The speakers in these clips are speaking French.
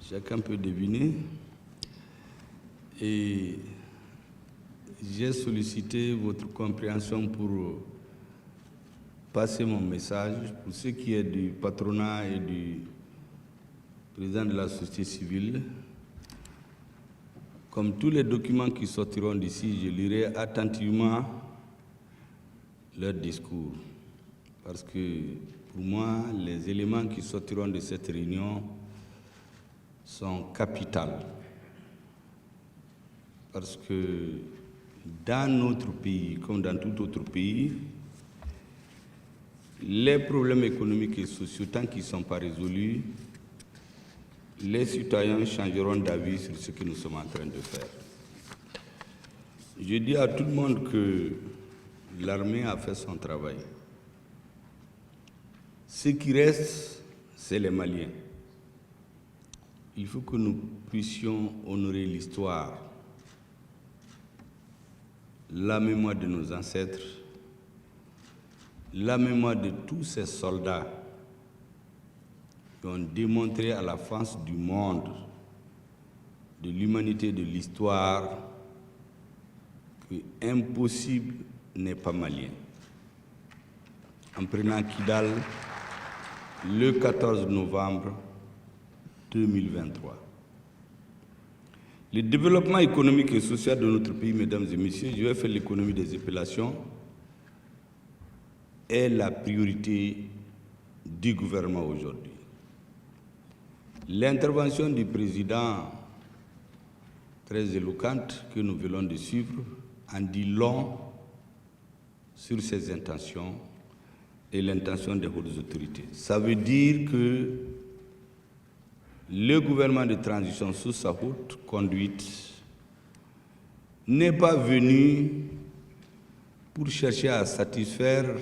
Chacun peut deviner. Et j'ai sollicité votre compréhension pour passer mon message pour ce qui est du patronat et du président de la société civile. Comme tous les documents qui sortiront d'ici, je lirai attentivement leur discours. Parce que pour moi, les éléments qui sortiront de cette réunion sont capitaux. Parce que dans notre pays, comme dans tout autre pays, les problèmes économiques et sociaux, tant qu'ils ne sont pas résolus, les citoyens changeront d'avis sur ce que nous sommes en train de faire. Je dis à tout le monde que l'armée a fait son travail. Ce qui reste, c'est les Maliens. Il faut que nous puissions honorer l'histoire, la mémoire de nos ancêtres, la mémoire de tous ces soldats qui ont démontré à la face du monde, de l'humanité, de l'histoire, que impossible n'est pas malien. En prenant Kidal le 14 novembre 2023. Le développement économique et social de notre pays, mesdames et messieurs, je vais faire l'économie des appellations, est la priorité du gouvernement aujourd'hui. L'intervention du président, très éloquente, que nous venons de suivre, en dit long sur ses intentions et l'intention des hautes autorités. Ça veut dire que le gouvernement de transition sous sa haute conduite n'est pas venu pour chercher à satisfaire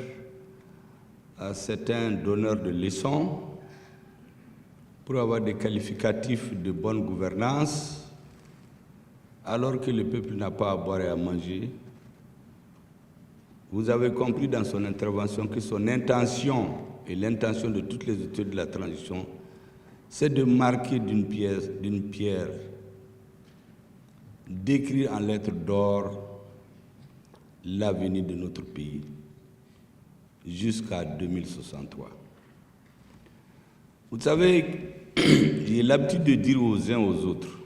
à certains donneurs de leçons, pour avoir des qualificatifs de bonne gouvernance, alors que le peuple n'a pas à boire et à manger. Vous avez compris dans son intervention que son intention et l'intention de toutes les autorités de la transition, c'est de marquer d'une pierre, d'écrire en lettres d'or l'avenir de notre pays jusqu'à 2063. Vous savez, j'ai l'habitude de dire aux uns aux autres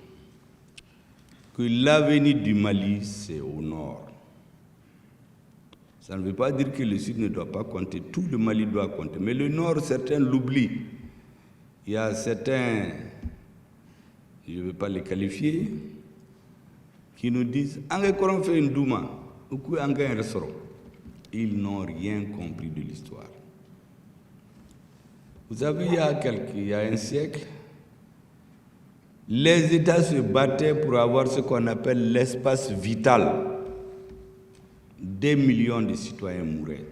que l'avenir du Mali, c'est au nord. Ça ne veut pas dire que le sud ne doit pas compter, tout le Mali doit compter, mais le nord, certains l'oublient. Il y a certains, je ne veux pas les qualifier, qui nous disent « Angé fait une douma, ou quoi un restaurant ». Ils n'ont rien compris de l'histoire. Vous savez, il y a un siècle, les États se battaient pour avoir ce qu'on appelle l'espace vital. Des millions de citoyens mouraient.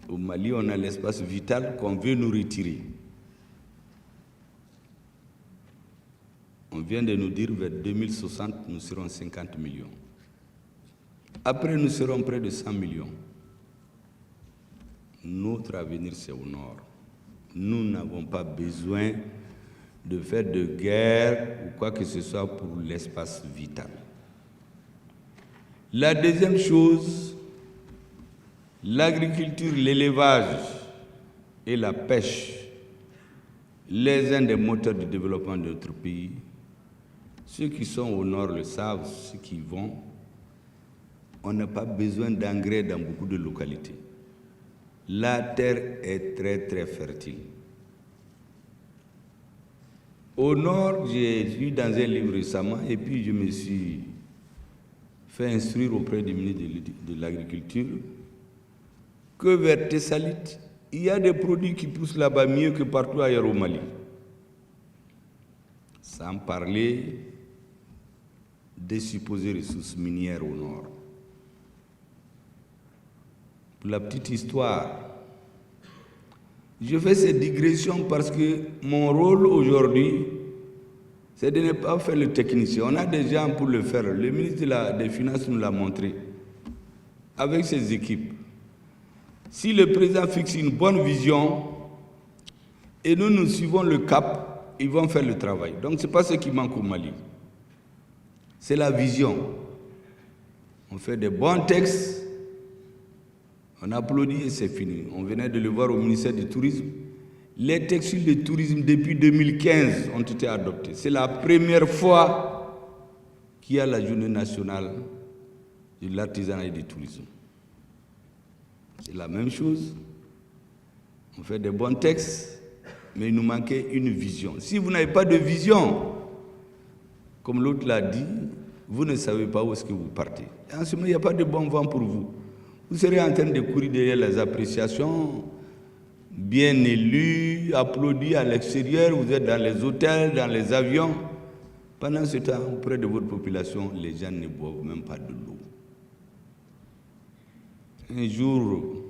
Au Mali, on a l'espace vital qu'on veut nous retirer. On vient de nous dire vers 2060, nous serons 50 millions. Après, nous serons près de 100 millions. Notre avenir, c'est au nord. Nous n'avons pas besoin de faire de guerre ou quoi que ce soit pour l'espace vital. La deuxième chose, l'agriculture, l'élevage et la pêche, les uns des moteurs de développement de notre pays. Ceux qui sont au nord le savent, ceux qui vont. On n'a pas besoin d'engrais dans beaucoup de localités. La terre est très, très fertile. Au nord, j'ai lu dans un livre récemment et puis je me suis fait instruire auprès du ministre de l'Agriculture que vers Tessalit, il y a des produits qui poussent là-bas mieux que partout ailleurs au Mali. Sans parler des supposées ressources minières au nord. Pour la petite histoire, je fais cette digression parce que mon rôle aujourd'hui, c'est de ne pas faire le technicien. On a des gens pour le faire. Le ministre des Finances nous l'a montré, avec ses équipes. Si le président fixe une bonne vision et nous suivons le cap, ils vont faire le travail. Donc ce n'est pas ce qui manque au Mali. C'est la vision. On fait des bons textes, on applaudit et c'est fini. On venait de le voir au ministère du Tourisme. Les textes sur le tourisme depuis 2015 ont été adoptés. C'est la première fois qu'il y a la journée nationale de l'artisanat et du tourisme. C'est la même chose. On fait des bons textes, mais il nous manquait une vision. Si vous n'avez pas de vision, comme l'autre l'a dit, vous ne savez pas où est-ce que vous partez. Et en ce moment, il n'y a pas de bon vent pour vous. Vous serez en train de courir derrière les appréciations, bien élus, applaudis à l'extérieur, vous êtes dans les hôtels, dans les avions. Pendant ce temps, auprès de votre population, les gens ne boivent même pas de l'eau. Un jour,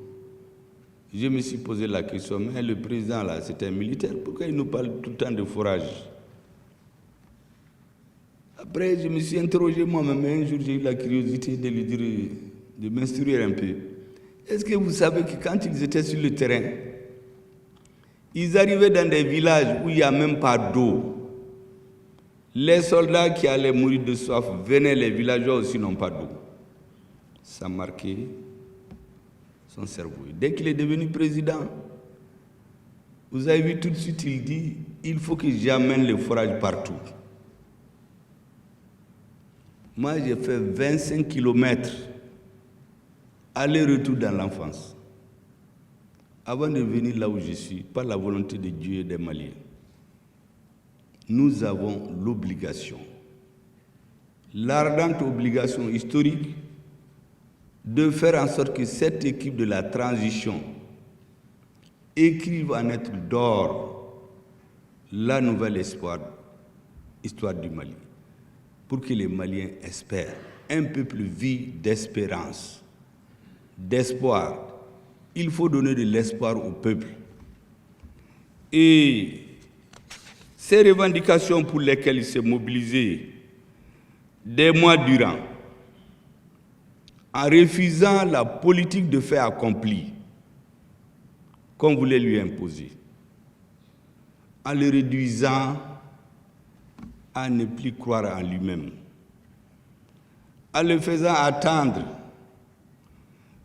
je me suis posé la question, mais le président là, c'est un militaire, pourquoi il nous parle tout le temps de forage? Après, je me suis interrogé moi-même, un jour j'ai eu la curiosité de lui dire, de m'instruire un peu. Est-ce que vous savez que quand ils étaient sur le terrain, ils arrivaient dans des villages où il n'y a même pas d'eau. Les soldats qui allaient mourir de soif venaient, les villageois aussi n'ont pas d'eau. Ça marquait son cerveau. Dès qu'il est devenu président, vous avez vu tout de suite, il dit, il faut que j'amène le forage partout. Moi, j'ai fait 25 km aller-retour dans l'enfance, avant de venir là où je suis, par la volonté de Dieu et des Maliens. Nous avons l'obligation, l'ardente obligation historique, de faire en sorte que cette équipe de la transition écrive en lettres d'or la nouvelle histoire du Mali, pour que les Maliens espèrent. Un peuple vit d'espérance, d'espoir. Il faut donner de l'espoir au peuple. Et ces revendications pour lesquelles il s'est mobilisé des mois durant, en refusant la politique de fait accompli qu'on voulait lui imposer, en le réduisant à ne plus croire en lui-même, en le faisant attendre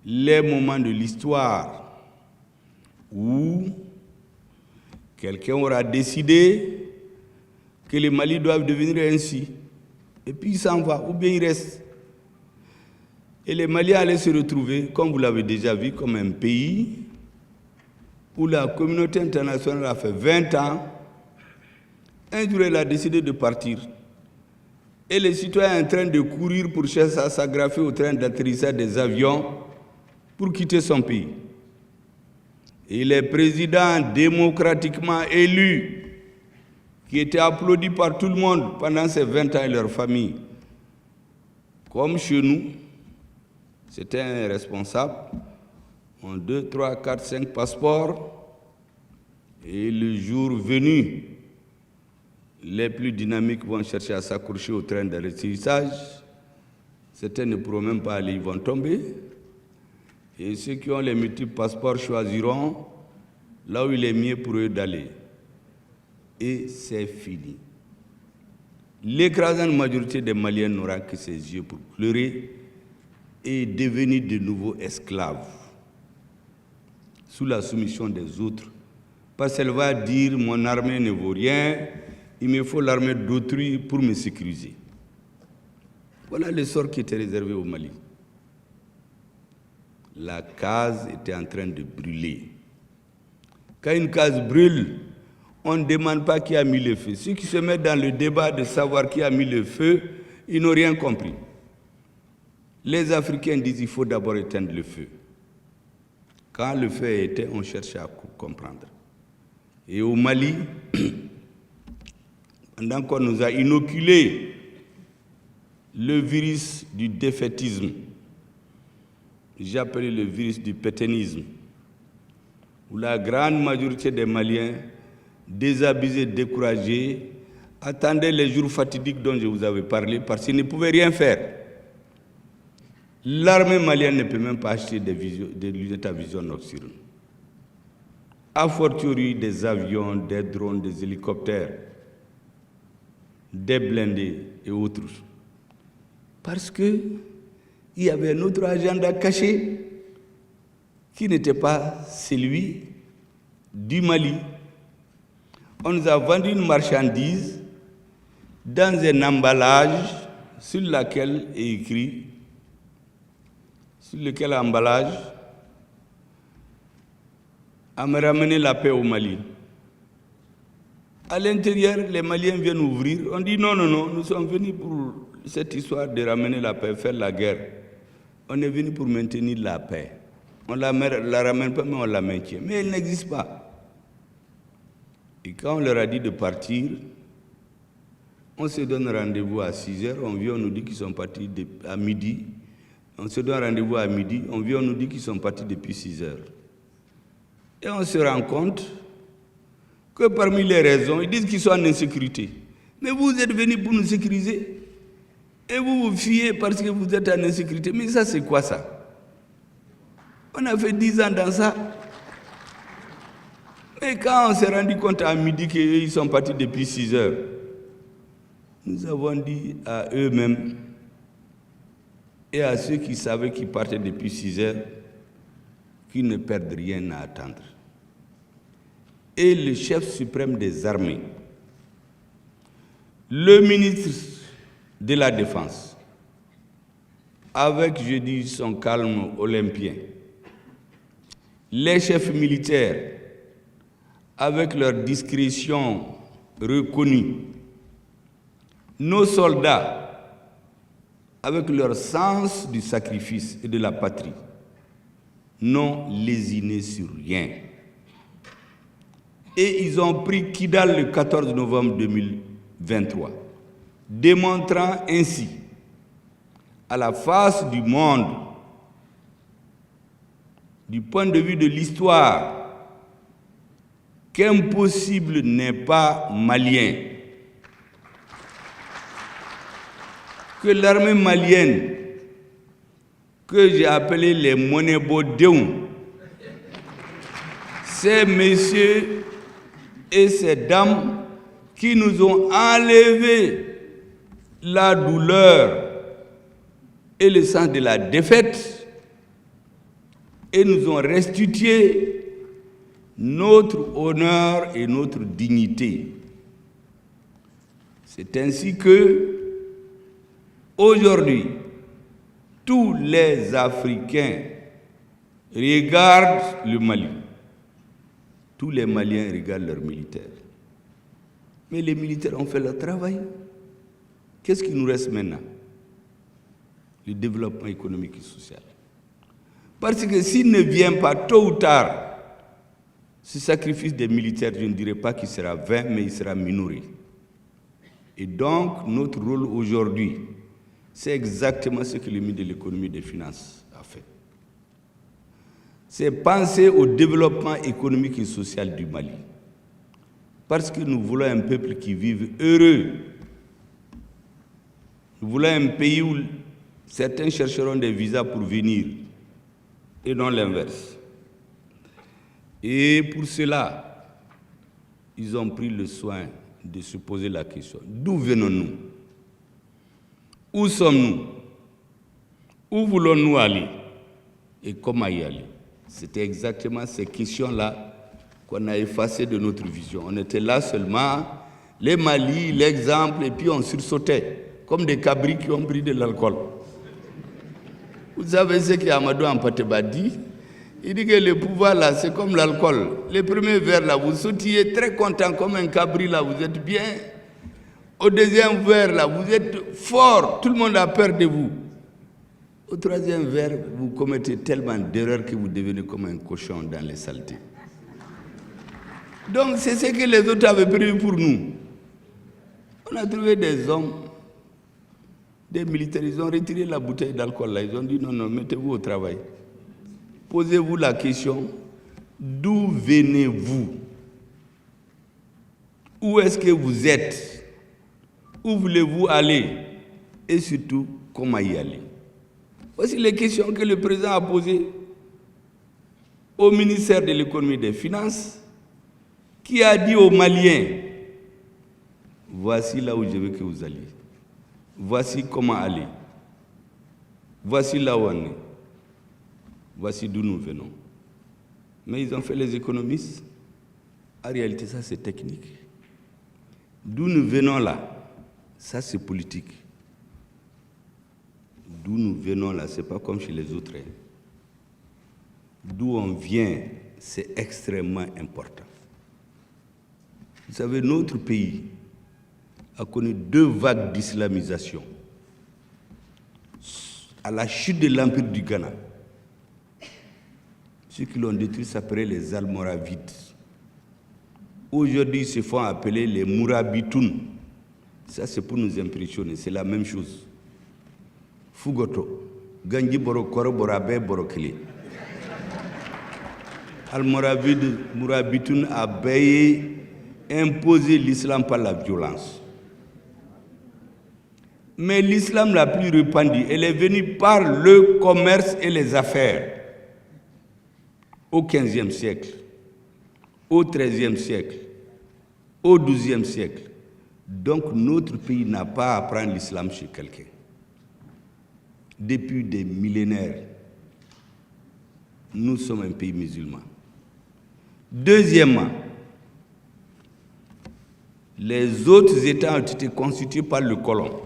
les moments de l'histoire où quelqu'un aura décidé que le Mali doit devenir ainsi, et puis il s'en va, ou bien il reste. Et les Maliens allaient se retrouver, comme vous l'avez déjà vu, comme un pays où la communauté internationale a fait 20 ans. Un jour, elle a décidé de partir. Et les citoyens sont en train de courir pour chercher à s'agraffer au train d'atterrissage des avions pour quitter son pays. Et les présidents démocratiquement élus, qui étaient applaudis par tout le monde pendant ces 20 ans et leurs familles, comme chez nous, c'était un responsable, ont 2, 3, 4, 5 passeports, et le jour venu, les plus dynamiques vont chercher à s'accrocher au train d'atterrissage. Certains ne pourront même pas aller, ils vont tomber. Et ceux qui ont les multiples passeports choisiront là où il est mieux pour eux d'aller. Et c'est fini. L'écrasante majorité des Maliens n'aura que ses yeux pour pleurer et devenir de nouveau esclaves sous la soumission des autres. Parce qu'elle va dire, mon armée ne vaut rien, il me faut l'armée d'autrui pour me sécuriser. Voilà le sort qui était réservé au Mali. La case était en train de brûler. Quand une case brûle, on ne demande pas qui a mis le feu. Ceux qui se mettent dans le débat de savoir qui a mis le feu, ils n'ont rien compris. Les Africains disent qu'il faut d'abord éteindre le feu. Quand le feu est éteint, on cherche à comprendre. Et au Mali, pendant qu'on nous a inoculé le virus du défaitisme, j'ai appelé le virus du pétainisme, où la grande majorité des Maliens, désabusés, découragés, attendaient les jours fatidiques dont je vous avais parlé parce qu'ils ne pouvaient rien faire. L'armée malienne ne peut même pas acheter des lunettes à vision nocturne. A fortiori des avions, des drones, des hélicoptères, des blindés et autres. Parce qu'il y avait un autre agenda caché qui n'était pas celui du Mali. On nous a vendu une marchandise dans un emballage sur lequel est écrit, sur lequel emballage, à me ramener la paix au Mali. À l'intérieur, les Maliens viennent ouvrir. On dit non, nous sommes venus pour cette histoire de ramener la paix, faire la guerre. On est venu pour maintenir la paix. On ne la ramène pas, mais on la maintient. Mais elle n'existe pas. Et quand on leur a dit de partir, on se donne rendez-vous à 6h, on vient, on nous dit qu'ils sont partis à midi. On se donne rendez-vous à midi, on vient, on nous dit qu'ils sont partis depuis 6h. Et on se rend compte que parmi les raisons, ils disent qu'ils sont en insécurité. Mais vous êtes venus pour nous sécuriser. Et vous vous fiez parce que vous êtes en insécurité. Mais ça, c'est quoi ça? On a fait 10 ans dans ça. Mais quand on s'est rendu compte à midi qu'ils sont partis depuis 6h, nous avons dit à eux-mêmes et à ceux qui savaient qu'ils partaient depuis 6h qu'ils ne perdent rien à attendre. Et le chef suprême des armées, le ministre de la Défense, avec, je dis, son calme olympien, les chefs militaires, avec leur discrétion reconnue, nos soldats, avec leur sens du sacrifice et de la patrie, n'ont lésiné sur rien. Et ils ont pris Kidal le 14 novembre 2023, démontrant ainsi à la face du monde, du point de vue de l'histoire, qu'impossible n'est pas malien, que l'armée malienne, que j'ai appelée les Monebo Deum, ces messieurs et ces dames qui nous ont enlevé la douleur et le sens de la défaite et nous ont restitué notre honneur et notre dignité. C'est ainsi que, aujourd'hui, tous les Africains regardent le Mali. Tous les Maliens regardent leurs militaires. Mais les militaires ont fait leur travail. Qu'est-ce qui nous reste maintenant? Le développement économique et social. Parce que s'il ne vient pas tôt ou tard, ce sacrifice des militaires, je ne dirais pas qu'il sera vain, mais il sera minoré. Et donc, notre rôle aujourd'hui, c'est exactement ce que le ministre de l'économie et des finances a fait. C'est penser au développement économique et social du Mali. Parce que nous voulons un peuple qui vive heureux. Nous voulons un pays où certains chercheront des visas pour venir, et non l'inverse. Et pour cela, ils ont pris le soin de se poser la question. D'où venons-nous? Où sommes-nous? Où voulons-nous aller? Et comment y aller? C'était exactement ces questions-là qu'on a effacées de notre vision. On était là seulement, les Mali, l'exemple, et puis on sursautait, comme des cabris qui ont pris de l'alcool. Vous savez ce qu'Amadou Hampâté-Bâ dit? Il dit que le pouvoir là, c'est comme l'alcool. Les premiers verres là, vous sautillez très content comme un cabri là, vous êtes bien. Au deuxième verre là, vous êtes fort, tout le monde a peur de vous. Au troisième verre, vous commettez tellement d'erreurs que vous devenez comme un cochon dans les saletés. Donc c'est ce que les autres avaient prévu pour nous. On a trouvé des hommes, des militaires, ils ont retiré la bouteille d'alcool là, ils ont dit non, mettez-vous au travail. posez-vous la question, d'où venez-vous? Où est-ce que vous êtes? Où voulez-vous aller? Et surtout, comment y aller? Voici les questions que le président a posées au ministère de l'économie et des finances, qui a dit aux Maliens, voici là où je veux que vous alliez. Voici comment aller. Voici là où on est. Voici d'où nous venons. Mais ils ont fait les économistes. En réalité, ça c'est technique. D'où nous venons là, ça c'est politique. D'où nous venons là, c'est pas comme chez les autres. D'où on vient, c'est extrêmement important. Vous savez, notre pays a connu 2 vagues d'islamisation. À la chute de l'Empire du Ghana, ceux qui l'ont détruit s'appelaient les Almoravides. Aujourd'hui, ils se font appeler les Mourabitoun. Ça, c'est pour nous impressionner, c'est la même chose. Fugoto, Ganji Boro Koro Borabe Borokili. Almoravide, Mourabitoun a imposé l'islam par la violence. Mais l'islam la plus répandue, elle est venue par le commerce et les affaires. Au XVe siècle, au XIIIe siècle, au XIIe siècle. Donc notre pays n'a pas à apprendre l'islam chez quelqu'un. Depuis des millénaires, nous sommes un pays musulman. Deuxièmement, les autres États ont été constitués par le colon.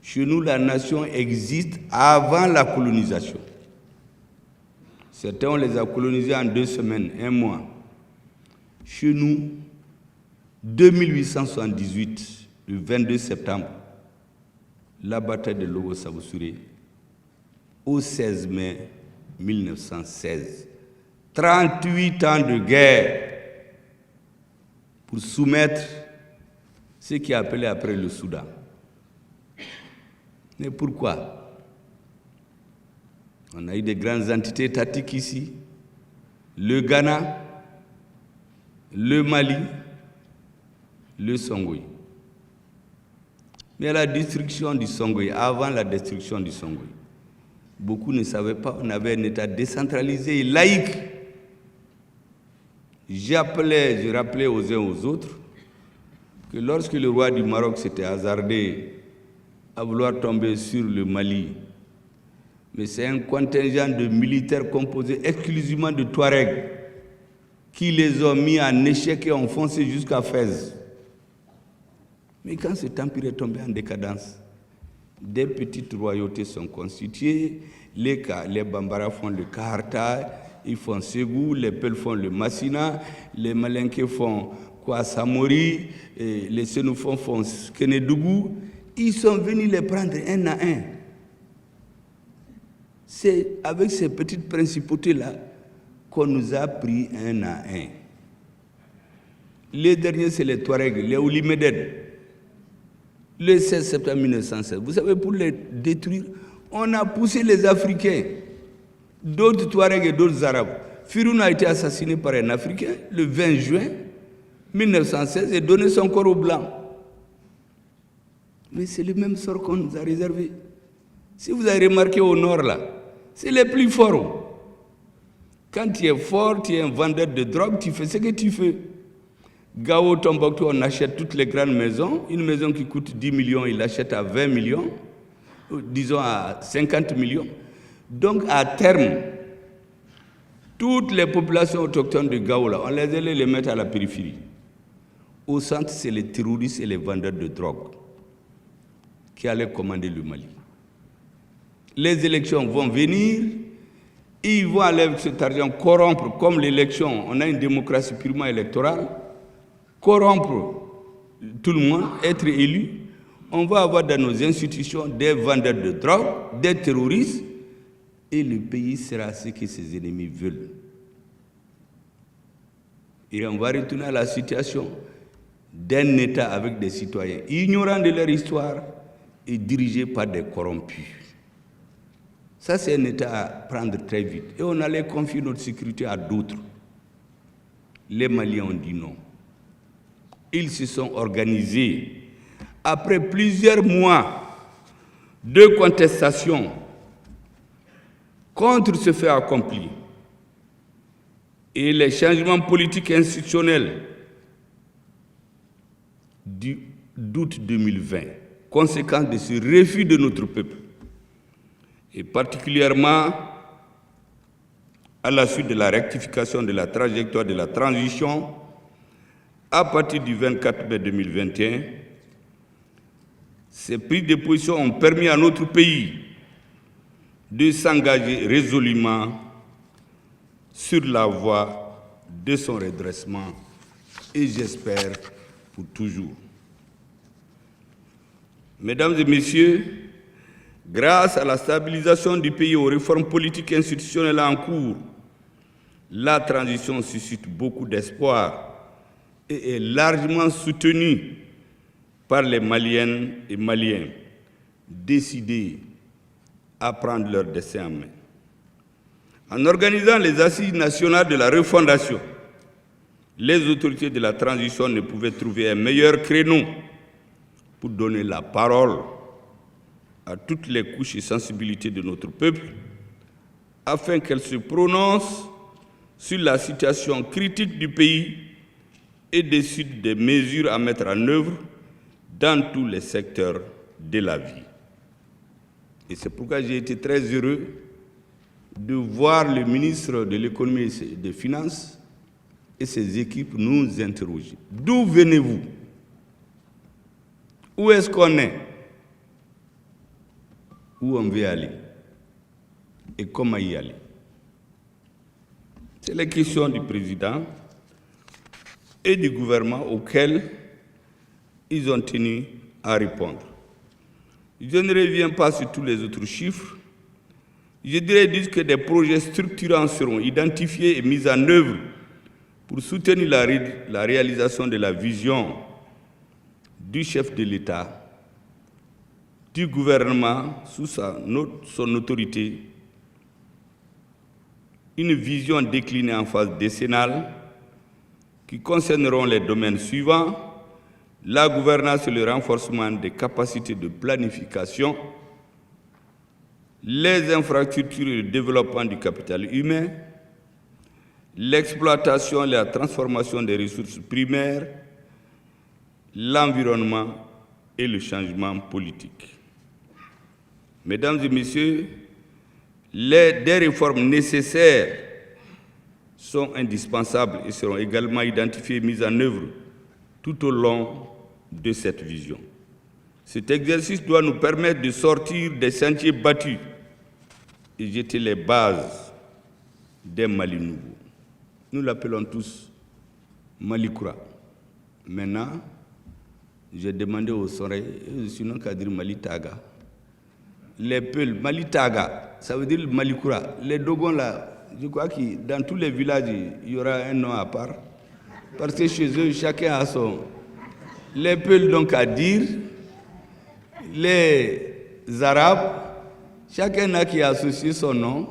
Chez nous, la nation existe avant la colonisation. Certains, on les a colonisés en 2 semaines, 1 mois. Chez nous, 2878, le 22 septembre, la bataille de Logo Sabousouré, au 16 mai 1916. 38 ans de guerre pour soumettre ce qui est appelé après le Soudan. Mais pourquoi? On a eu des grandes entités étatiques ici, le Ghana, le Mali, le Songhai. Mais à la destruction du Songhai, avant la destruction du Songhai, beaucoup ne savaient pas, on avait un État décentralisé et laïque. Je rappelais aux uns aux autres que lorsque le roi du Maroc s'était hasardé à vouloir tomber sur le Mali, mais c'est un contingent de militaires composé exclusivement de Touaregs qui les ont mis en échec et ont foncé jusqu'à Fès. Mais quand cet empire est tombé en décadence, des petites royautés sont constituées, les Bambara font le Kaharta, ils font Ségou, les Peuls font le Massina, les Malinké font Kouassamori, les Sénoufons font Kénédougou. Ils sont venus les prendre un à un. C'est avec ces petites principautés-là qu'on nous a pris un à un. Les derniers, c'est les Touaregs, les Oulimedèdes. Le 16 septembre 1916, vous savez, pour les détruire, on a poussé les Africains, d'autres Touaregs et d'autres Arabes. Firoun a été assassiné par un Africain le 20 juin 1916 et donné son corps aux Blancs. Mais c'est le même sort qu'on nous a réservé. Si vous avez remarqué au nord là, c'est les plus forts. Quand tu es fort, tu es un vendeur de drogue, tu fais ce que tu fais. Gao, Tombouctou, on achète toutes les grandes maisons. Une maison qui coûte 10 millions, il l'achète à 20 millions, disons à 50 millions. Donc à terme, toutes les populations autochtones de Gao, là, on les allait les mettre à la périphérie. Au centre, c'est les terroristes et les vendeurs de drogue qui allaient commander le Mali. Les élections vont venir, ils vont aller avec cet argent corrompre, comme l'élection, on a une démocratie purement électorale, corrompre tout le monde, être élu. On va avoir dans nos institutions des vendeurs de drogue, des terroristes, et le pays sera ce que ses ennemis veulent. Et on va retourner à la situation d'un État avec des citoyens ignorants de leur histoire et dirigés par des corrompus. Ça, c'est un État à prendre très vite. Et on allait confier notre sécurité à d'autres. Les Maliens ont dit non. Ils se sont organisés. Après plusieurs mois de contestation contre ce fait accompli et les changements politiques et institutionnels d'août 2020, conséquence de ce refus de notre peuple, et particulièrement à la suite de la rectification de la trajectoire de la transition, à partir du 24 mai 2021, ces prises de position ont permis à notre pays de s'engager résolument sur la voie de son redressement, et j'espère pour toujours. Mesdames et messieurs, grâce à la stabilisation du pays, aux réformes politiques et institutionnelles en cours, la transition suscite beaucoup d'espoir et est largement soutenue par les Maliennes et Maliens décidés à prendre leur destin en main. En organisant les assises nationales de la refondation, les autorités de la transition ne pouvaient trouver un meilleur créneau pour donner la parole à toutes les couches et sensibilités de notre peuple, afin qu'elles se prononcent sur la situation critique du pays et décident des mesures à mettre en œuvre dans tous les secteurs de la vie. Et c'est pourquoi j'ai été très heureux de voir le ministre de l'Économie et des Finances et ses équipes nous interroger. D'où venez-vous? Où est-ce qu'on est? Où on veut aller? Et comment y aller? C'est la question du président et du gouvernement auxquelles ils ont tenu à répondre. Je ne reviens pas sur tous les autres chiffres. Je dirais juste que des projets structurants seront identifiés et mis en œuvre pour soutenir la réalisation de la vision du chef de l'État, du gouvernement sous son autorité, une vision déclinée en phase décennale qui concerneront les domaines suivants: la gouvernance et le renforcement des capacités de planification, les infrastructures et le développement du capital humain, l'exploitation et la transformation des ressources primaires, l'environnement et le changement politique. Mesdames et messieurs, des réformes nécessaires sont indispensables et seront également identifiées et mises en œuvre tout au long de cette vision. Cet exercice doit nous permettre de sortir des sentiers battus et jeter les bases d'un Mali nouveau. Nous l'appelons tous Malikoura. Maintenant, j'ai demandé aux oreilles, sinon qu'à dire Malitaga. Les Peuls, Malitaga, ça veut dire Malikoura. Les Dogons là, je crois que dans tous les villages, il y aura un nom à part. Parce que chez eux, chacun a son. Les Peuls donc à dire, les Arabes, chacun a qui a associé son nom.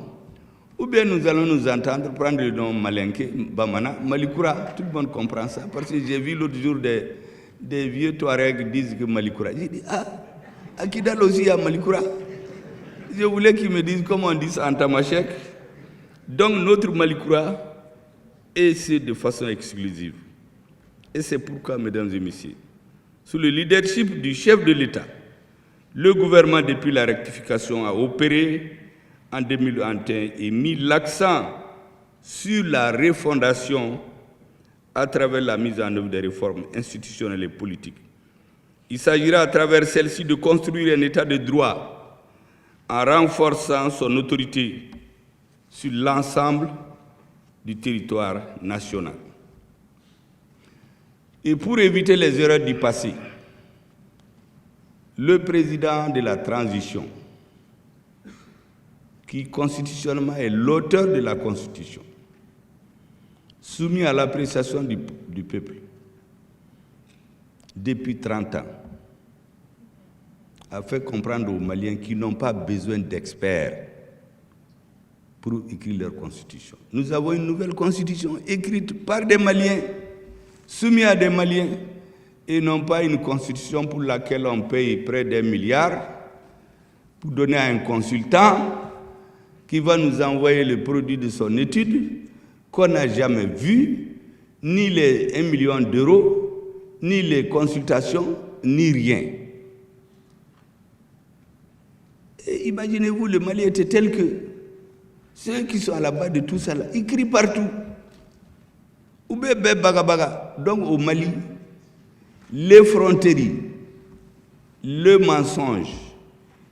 Ou bien nous allons nous entendre prendre le nom Malinké, Bamana, Malikoura, tout le monde comprend ça. Parce que j'ai vu l'autre jour des vieux Touaregs disent que Malikoura. J'ai dit, ah, à Kidal aussi il y a Malikoura. Je voulais qu'ils me disent comment on dit ça en tamashek. Donc notre Malikoura, et c'est de façon exclusive. Et c'est pourquoi, mesdames et messieurs, sous le leadership du chef de l'État, le gouvernement, depuis la rectification, a opéré en 2021 et mis l'accent sur la refondation à travers la mise en œuvre des réformes institutionnelles et politiques. Il s'agira à travers celle-ci de construire un État de droit en renforçant son autorité sur l'ensemble du territoire national. Et pour éviter les erreurs du passé, le président de la transition, qui constitutionnellement est l'auteur de la Constitution, soumis à l'appréciation du peuple depuis 30 ans, a fait comprendre aux Maliens qu'ils n'ont pas besoin d'experts pour écrire leur constitution. Nous avons une nouvelle constitution écrite par des Maliens, soumise à des Maliens, et non pas une constitution pour laquelle on paye près d'1 milliard pour donner à un consultant qui va nous envoyer le produit de son étude qu'on n'a jamais vu, ni les 1 million d'euros, ni les consultations, ni rien. Et imaginez-vous, le Mali était tel que ceux qui sont à la base de tout ça, là, ils crient partout. Donc au Mali, l'effronterie, le mensonge,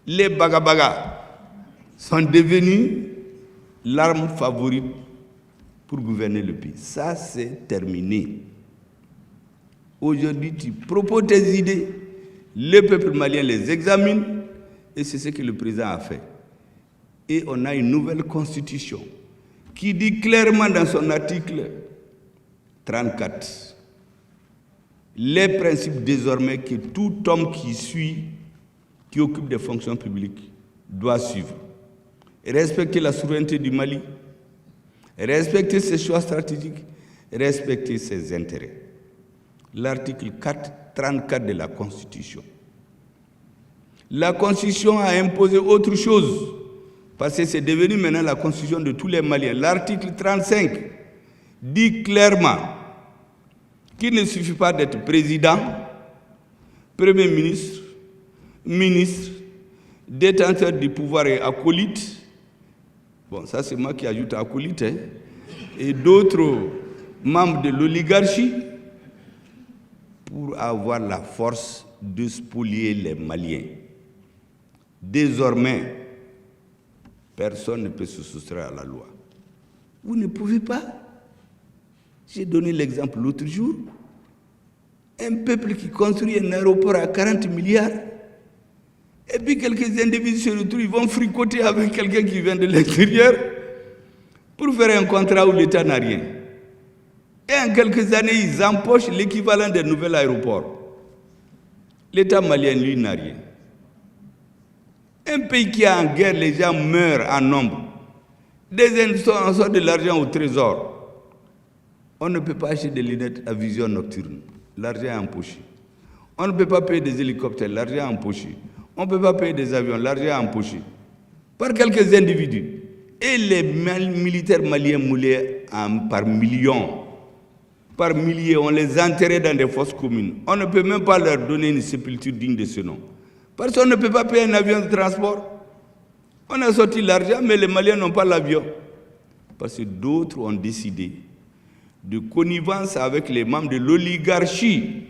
les bagabaga sont devenus l'arme favorite pour gouverner le pays. Ça, c'est terminé. Aujourd'hui, tu proposes tes idées, le peuple malien les examine, et c'est ce que le président a fait. Et on a une nouvelle constitution qui dit clairement dans son article 34 les principes désormais que tout homme qui occupe des fonctions publiques doit suivre. Respecter la souveraineté du Mali, respecter ses choix stratégiques, respecter ses intérêts. L'article 34 de la Constitution. La Constitution a imposé autre chose, parce que c'est devenu maintenant la Constitution de tous les Maliens. L'article 35 dit clairement qu'il ne suffit pas d'être président, premier ministre, ministre, détenteur du pouvoir et acolyte. Bon, ça c'est moi qui ajoute acolyte, hein, et d'autres membres de l'oligarchie pour avoir la force de spolier les Maliens. Désormais, personne ne peut se soustraire à la loi. Vous ne pouvez pas. J'ai donné l'exemple l'autre jour. Un peuple qui construit un aéroport à 40 milliards, et puis quelques individus se retrouvent, ils vont fricoter avec quelqu'un qui vient de l'extérieur pour faire un contrat où l'État n'a rien. Et en quelques années, ils empochent l'équivalent d'un nouvel aéroport. L'État malien, lui, n'a rien. Un pays qui est en guerre, les gens meurent en nombre. Des gens sortent de l'argent au trésor. On ne peut pas acheter des lunettes à vision nocturne. L'argent est empoché. On ne peut pas payer des hélicoptères. L'argent est empoché. On ne peut pas payer des avions. L'argent est empoché. Par quelques individus. Et les militaires maliens moulés par millions, par milliers, on les enterrait dans des fosses communes. On ne peut même pas leur donner une sépulture digne de ce nom. Parce qu'on ne peut pas payer un avion de transport. On a sorti l'argent, mais les Maliens n'ont pas l'avion. Parce que d'autres ont décidé de connivence avec les membres de l'oligarchie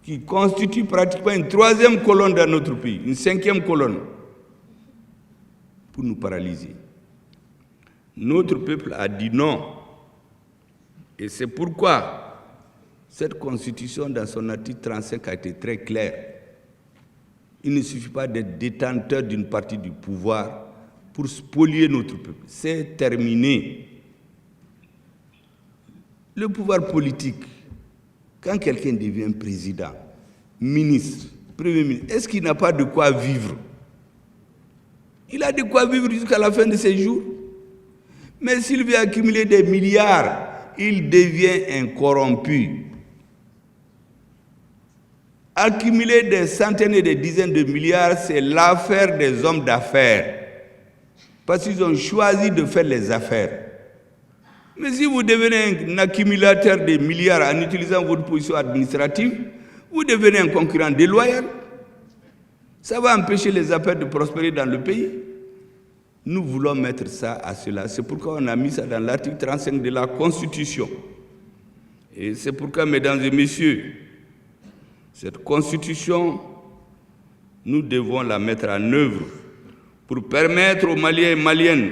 qui constituent pratiquement une 3e colonne dans notre pays, une 5e colonne, pour nous paralyser. Notre peuple a dit non. Et c'est pourquoi cette constitution, dans son article 35, a été très claire. Il ne suffit pas d'être détenteur d'une partie du pouvoir pour spolier notre peuple. C'est terminé. Le pouvoir politique, quand quelqu'un devient président, ministre, premier ministre, est-ce qu'il n'a pas de quoi vivre? Il a de quoi vivre jusqu'à la fin de ses jours. Mais s'il veut accumuler des milliards, il devient un corrompu. Accumuler des centaines et des dizaines de milliards, c'est l'affaire des hommes d'affaires. Parce qu'ils ont choisi de faire les affaires. Mais si vous devenez un accumulateur de milliards en utilisant votre position administrative, vous devenez un concurrent déloyal. Ça va empêcher les affaires de prospérer dans le pays. Nous voulons mettre ça à cela. C'est pourquoi on a mis ça dans l'article 35 de la Constitution. Et c'est pourquoi, mesdames et messieurs, cette Constitution, nous devons la mettre en œuvre pour permettre aux Maliens et Maliennes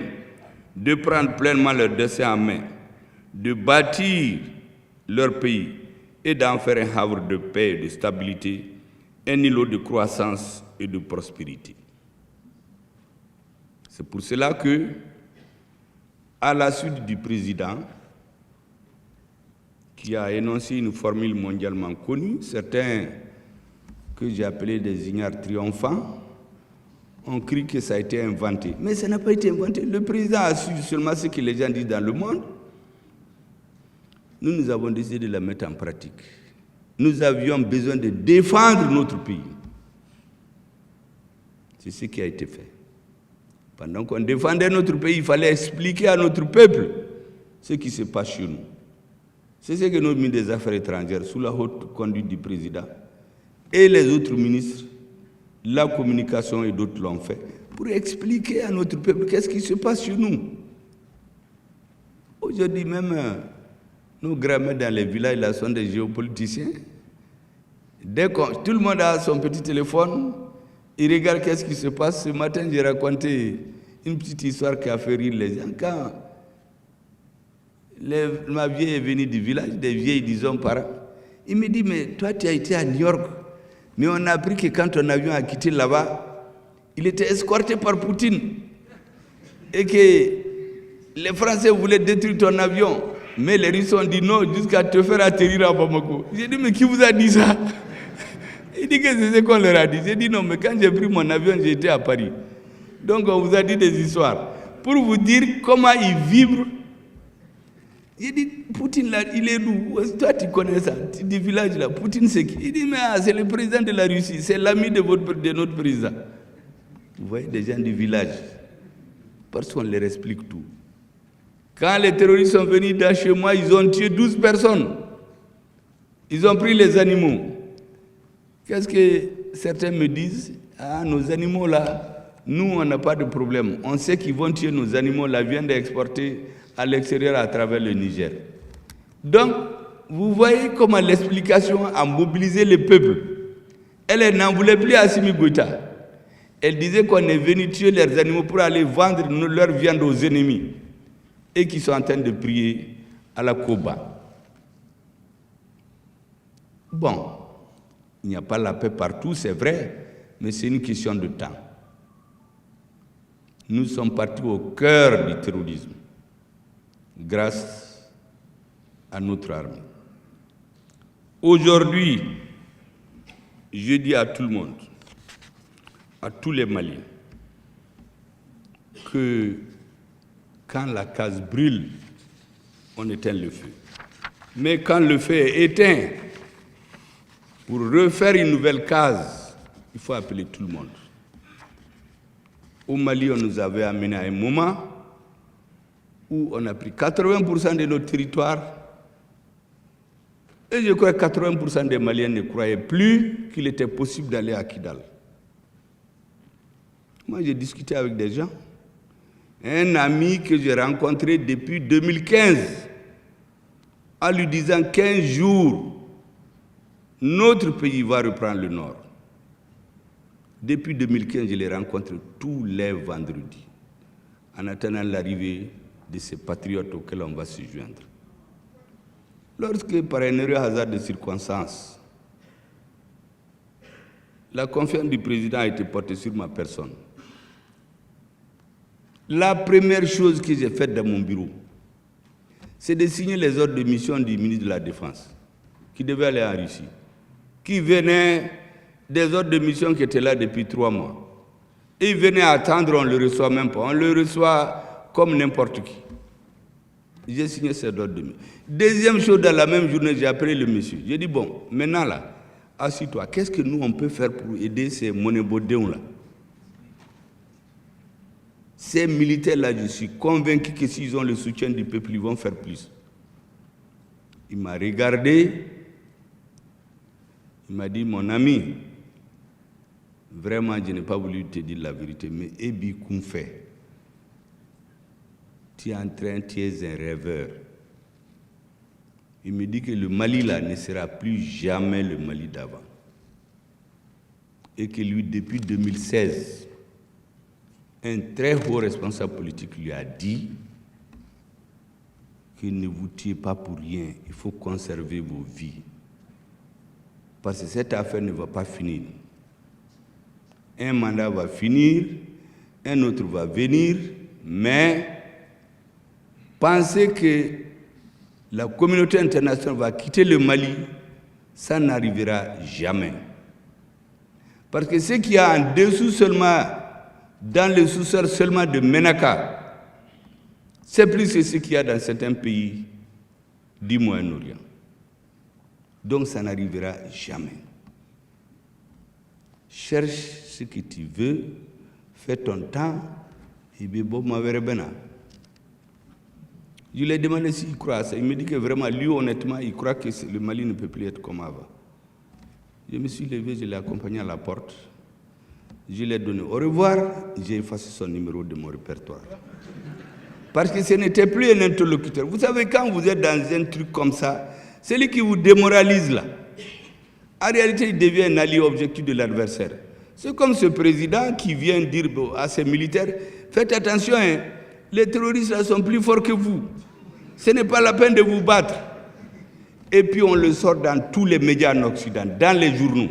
de prendre pleinement leur destin en main, de bâtir leur pays et d'en faire un havre de paix et de stabilité, un îlot de croissance et de prospérité. C'est pour cela que, à la suite du président, qui a énoncé une formule mondialement connue, certains que j'ai appelés des ignares triomphants, On crie que ça a été inventé. Mais ça n'a pas été inventé. Le président a su seulement ce que les gens disent dans le monde. Nous avons décidé de la mettre en pratique. Nous avions besoin de défendre notre pays. C'est ce qui a été fait. Pendant qu'on défendait notre pays, il fallait expliquer à notre peuple ce qui se passe chez nous. C'est ce que nos ministres des Affaires étrangères, sous la haute conduite du président, et les autres ministres, la communication et d'autres l'ont fait, pour expliquer à notre peuple qu'est-ce qui se passe chez nous. Aujourd'hui même, nos grands-mères dans les villages là, sont des géopoliticiens. Dès que tout le monde a son petit téléphone, il regarde qu'est-ce qui se passe. Ce matin, j'ai raconté une petite histoire qui a fait rire les gens. Quand ma vieille est venue du village, des vieilles, disons, parents, il me dit, mais toi, tu as été à New York. Mais on a appris que quand ton avion a quitté là-bas, il était escorté par Poutine. Et que les Français voulaient détruire ton avion. Mais les Russes ont dit non, jusqu'à te faire atterrir à Bamako. J'ai dit, mais qui vous a dit ça? Il dit que c'est ce qu'on leur a dit. J'ai dit non, mais quand j'ai pris mon avion, j'étais à Paris. Donc on vous a dit des histoires. Pour vous dire comment ils vibrent. J'ai dit, Poutine là, il est d'où? Toi tu connais ça, du village là. Poutine c'est qui? Il dit, mais c'est le président de la Russie, c'est l'ami de notre président. Vous voyez des gens du village. Parce qu'on leur explique tout. Quand les terroristes sont venus dans chez moi, ils ont tué 12 personnes. Ils ont pris les animaux. Qu'est-ce que certains me disent? Ah, nos animaux là, nous on n'a pas de problème. On sait qu'ils vont tuer nos animaux là, viennent d'exporter à l'extérieur à travers le Niger. Donc, vous voyez comment l'explication a mobilisé le peuple. Elle n'en voulait plus à Assimi Goïta. Elle disait qu'on est venu tuer leurs animaux pour aller vendre leur viande aux ennemis et qu'ils sont en train de prier à la Koba. Bon, il n'y a pas la paix partout, c'est vrai, mais c'est une question de temps. Nous sommes partis au cœur du terrorisme grâce à notre armée. Aujourd'hui, je dis à tout le monde, à tous les Maliens, que quand la case brûle, on éteint le feu. Mais quand le feu est éteint, pour refaire une nouvelle case, il faut appeler tout le monde. Au Mali, on nous avait amené à un moment où on a pris 80% de notre territoire. Et je crois que 80% des Maliens ne croyaient plus qu'il était possible d'aller à Kidal. Moi, j'ai discuté avec des gens. Un ami que j'ai rencontré depuis 2015, en lui disant 15 jours, notre pays va reprendre le nord. Depuis 2015, je l'ai rencontré tous les vendredis, en attendant l'arrivée de ces patriotes auxquels on va se joindre. Lorsque, par un heureux hasard de circonstances, la confiance du président a été portée sur ma personne, la première chose que j'ai faite dans mon bureau, c'est de signer les ordres de mission du ministre de la Défense, qui devait aller en Russie, qui venait des ordres de mission qui étaient là depuis 3 mois. Et il venait attendre, on ne le reçoit même pas. On le reçoit comme n'importe qui. J'ai signé ces ordres de mission. Deuxième chose, dans la même journée, j'ai appelé le monsieur. J'ai dit, bon, maintenant là, assis-toi, qu'est-ce que nous, on peut faire pour aider ces monébodéons-là? Ces militaires-là, je suis convaincu que s'ils ont le soutien du peuple, ils vont faire plus. Il m'a regardé, il m'a dit, mon ami, vraiment, je n'ai pas voulu te dire la vérité, mais Ebi Kounfé, tu es un rêveur. Il me dit que le Mali, là, ne sera plus jamais le Mali d'avant. Et que lui, depuis 2016, un très haut responsable politique lui a dit que ne vous tuez pas pour rien, il faut conserver vos vies. Parce que cette affaire ne va pas finir. Un mandat va finir, un autre va venir, mais penser que la communauté internationale va quitter le Mali, ça n'arrivera jamais. Parce que ce qu'il y a en dessous seulement dans le sous-sol seulement de Ménaka, c'est plus que ce qu'il y a dans certains pays du Moyen-Orient. Donc ça n'arrivera jamais. Cherche ce que tu veux, fais ton temps, et bien bon, ma verre bena. Je lui ai demandé s'il croit à ça. Il me dit que vraiment, lui, honnêtement, il croit que le Mali ne peut plus être comme avant. Je me suis levé, je l'ai accompagné à la porte. Je lui ai donné au revoir, j'ai effacé son numéro de mon répertoire. Parce que ce n'était plus un interlocuteur. Vous savez, quand vous êtes dans un truc comme ça, c'est lui qui vous démoralise là. En réalité, il devient un allié objectif de l'adversaire. C'est comme ce président qui vient dire à ses militaires, faites attention, hein, les terroristes là sont plus forts que vous. Ce n'est pas la peine de vous battre. Et puis on le sort dans tous les médias en Occident, dans les journaux.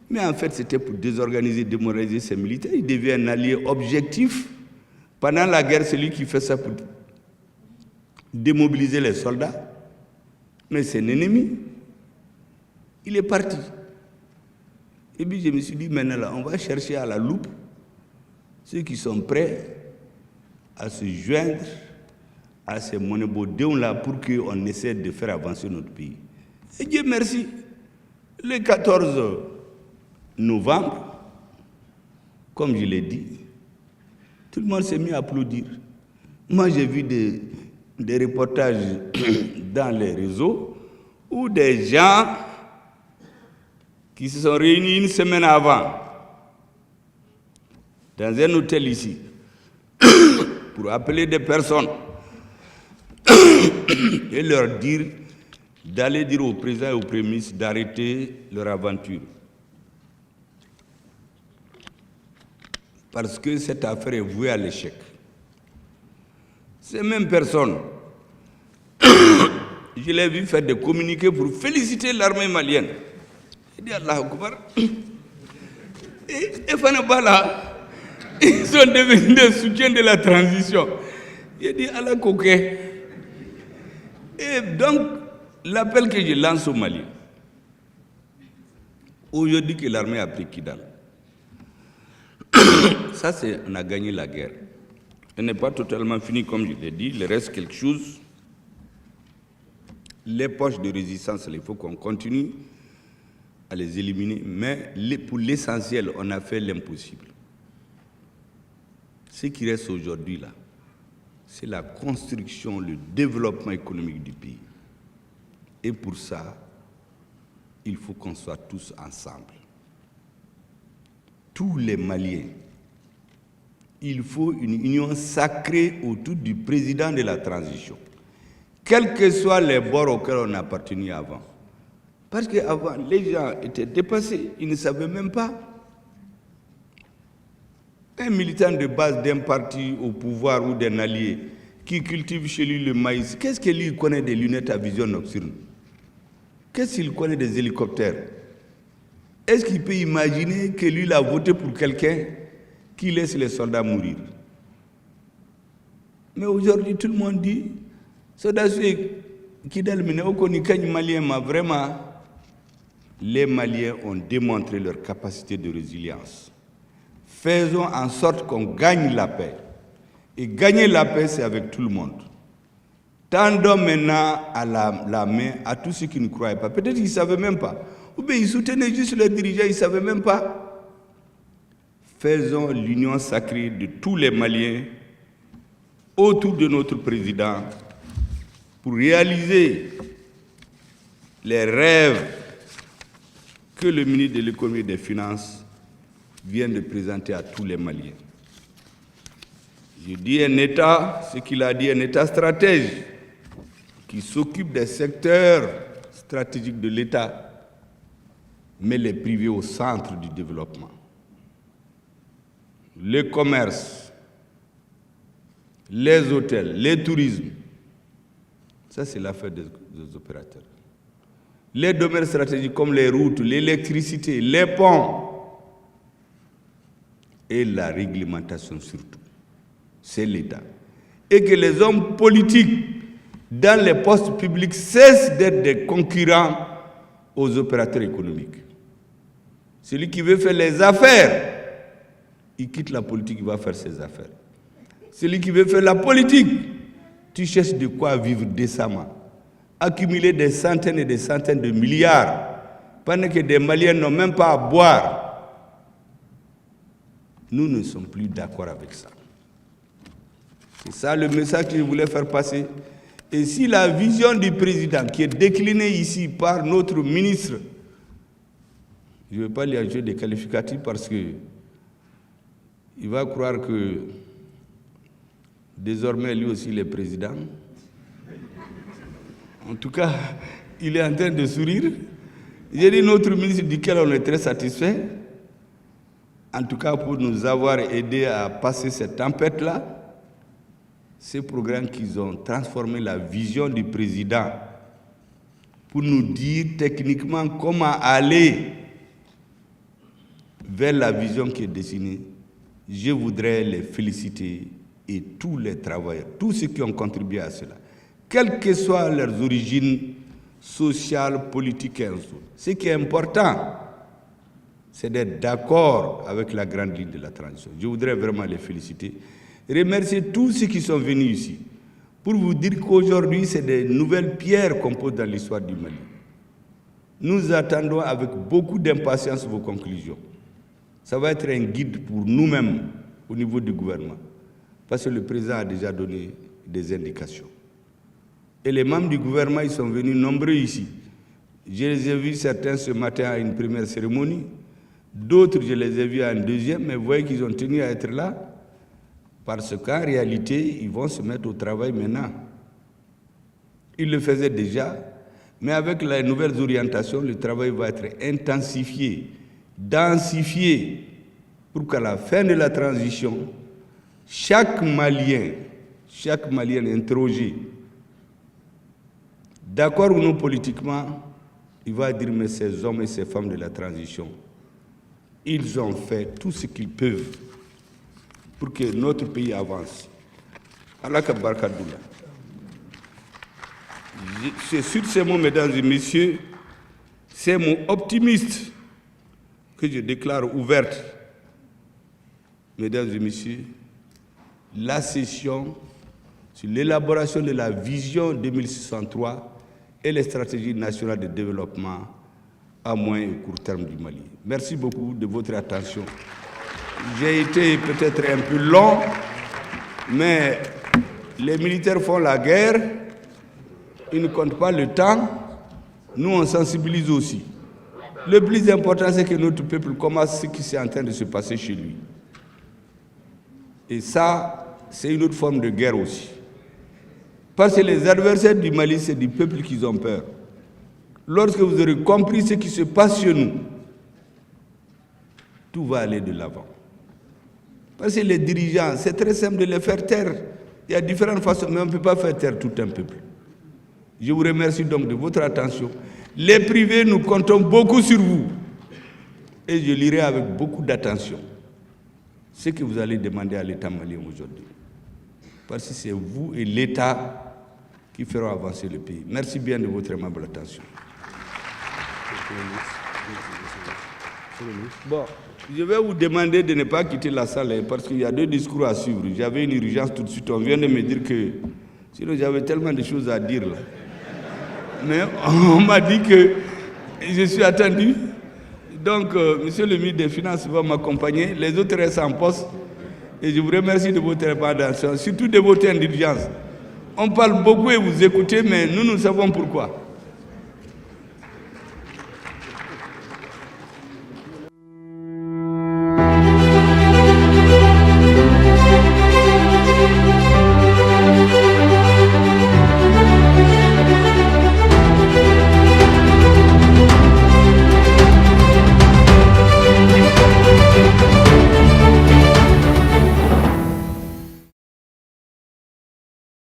Mais en fait, c'était pour désorganiser, démoraliser ces militaires. Il devient un allié objectif. Pendant la guerre, c'est lui qui fait ça pour démobiliser les soldats. Mais c'est un ennemi. Il est parti. Et puis je me suis dit, maintenant là, on va chercher à la loupe ceux qui sont prêts à se joindre à ces monobodéons-là pour qu'on essaie de faire avancer notre pays. Et Dieu merci, le 14 novembre, comme je l'ai dit, tout le monde s'est mis à applaudir. Moi, j'ai vu des reportages dans les réseaux où des gens qui se sont réunis une semaine avant dans un hôtel ici pour appeler des personnes et leur dire d'aller dire au président et au premier ministre d'arrêter leur aventure. Parce que cette affaire est vouée à l'échec. Ces mêmes personnes, je l'ai vu faire des communiqués pour féliciter l'armée malienne. Il dit Allah Akbar. Et Fanabala, ils sont devenus des soutiens de la transition. Il dit Allah Koké. Et donc, l'appel que je lance au Mali, aujourd'hui que l'armée a pris Kidal, ça c'est, on a gagné la guerre. Elle n'est pas totalement finie comme je l'ai dit, il reste quelque chose. Les poches de résistance, il faut qu'on continue à les éliminer, mais pour l'essentiel, on a fait l'impossible. Ce qui reste aujourd'hui là, c'est la construction, le développement économique du pays. Et pour ça, il faut qu'on soit tous ensemble. Tous les Maliens. Il faut une union sacrée autour du président de la transition. Quels que soient les bords auxquels on appartenait avant. Parce qu'avant, les gens étaient dépassés, ils ne savaient même pas. Un militant de base d'un parti au pouvoir ou d'un allié qui cultive chez lui le maïs, qu'est-ce que lui connaît des lunettes à vision nocturne? Qu'est-ce qu'il connaît des hélicoptères? Est-ce qu'il peut imaginer que lui a voté pour quelqu'un qui laisse les soldats mourir? Mais aujourd'hui, tout le monde dit, soldats qui Malien, vraiment, les Maliens ont démontré leur capacité de résilience. Faisons en sorte qu'on gagne la paix. Et gagner la paix, c'est avec tout le monde. Tendons maintenant à la main à tous ceux qui ne croyaient pas. Peut-être qu'ils ne savaient même pas. Ou bien ils soutenaient juste leurs dirigeants, ils ne savaient même pas. Faisons l'union sacrée de tous les Maliens autour de notre président pour réaliser les rêves que le ministre de l'économie et des finances vient de présenter à tous les Maliens. Je dis un État, ce qu'il a dit, un État stratège qui s'occupe des secteurs stratégiques de l'État, mais les privés au centre du développement. Le commerce, les hôtels, le tourisme, ça c'est l'affaire des opérateurs. Les domaines stratégiques comme les routes, l'électricité, les ponts et la réglementation surtout, c'est l'État. Et que les hommes politiques dans les postes publics cessent d'être des concurrents aux opérateurs économiques. Celui qui veut faire les affaires il quitte la politique, il va faire ses affaires. Celui qui veut faire la politique, tu cherches de quoi vivre décemment. Accumuler des centaines et des centaines de milliards, pendant que des Maliens n'ont même pas à boire. Nous ne sommes plus d'accord avec ça. C'est ça le message que je voulais faire passer. Et si la vision du président, qui est déclinée ici par notre ministre, je ne vais pas lui ajouter des qualificatifs parce que il va croire que désormais lui aussi il est président. En tout cas, il est en train de sourire. J'ai dit notre ministre duquel on est très satisfait, en tout cas pour nous avoir aidés à passer cette tempête-là. Ces programmes qu'ils ont transformé la vision du président pour nous dire techniquement comment aller vers la vision qui est dessinée. Je voudrais les féliciter et tous les travailleurs, tous ceux qui ont contribué à cela, quelles que soient leurs origines sociales, politiques et autres. Ce qui est important, c'est d'être d'accord avec la grande ligne de la transition. Je voudrais vraiment les féliciter. Remercier tous ceux qui sont venus ici pour vous dire qu'aujourd'hui, c'est des nouvelles pierres qu'on pose dans l'histoire du Mali. Nous attendons avec beaucoup d'impatience vos conclusions. Ça va être un guide pour nous-mêmes au niveau du gouvernement, parce que le président a déjà donné des indications. Et les membres du gouvernement, ils sont venus nombreux ici. Je les ai vus certains ce matin à une première cérémonie, d'autres je les ai vus à une deuxième, mais vous voyez qu'ils ont tenu à être là, parce qu'en réalité, ils vont se mettre au travail maintenant. Ils le faisaient déjà, mais avec les nouvelles orientations, le travail va être intensifié, densifié, pour qu'à la fin de la transition, chaque Malien interrogé, d'accord ou non politiquement, il va dire, mais ces hommes et ces femmes de la transition, ils ont fait tout ce qu'ils peuvent pour que notre pays avance. Allah Kabarkadoula. C'est sur ces mots, mesdames et messieurs, ces mots optimistes que je déclare ouverte, mesdames et messieurs, la session sur l'élaboration de la vision 2063 et les stratégies nationales de développement à moyen et court terme du Mali. Merci beaucoup de votre attention. J'ai été peut-être un peu long, mais les militaires font la guerre, ils ne comptent pas le temps, nous on sensibilise aussi. Le plus important, c'est que notre peuple commence ce qui est en train de se passer chez lui. Et ça, c'est une autre forme de guerre aussi. Parce que les adversaires du Mali, c'est du peuple qu'ils ont peur. Lorsque vous aurez compris ce qui se passe chez nous, tout va aller de l'avant. Parce que les dirigeants, c'est très simple de les faire taire. Il y a différentes façons, mais on ne peut pas faire taire tout un peuple. Je vous remercie donc de votre attention. Les privés, nous comptons beaucoup sur vous. Et je lirai avec beaucoup d'attention ce que vous allez demander à l'État malien aujourd'hui. Parce que c'est vous et l'État qui feront avancer le pays. Merci bien de votre aimable attention. Bon, je vais vous demander de ne pas quitter la salle parce qu'il y a 2 discours à suivre. J'avais une urgence tout de suite. On vient de me dire que sinon j'avais tellement de choses à dire là. Mais on m'a dit que je suis attendu. Donc, monsieur le ministre des Finances va m'accompagner. Les autres restent en poste. Et je vous remercie de votre attention, surtout de votre indulgence. On parle beaucoup et vous écoutez, mais nous savons pourquoi.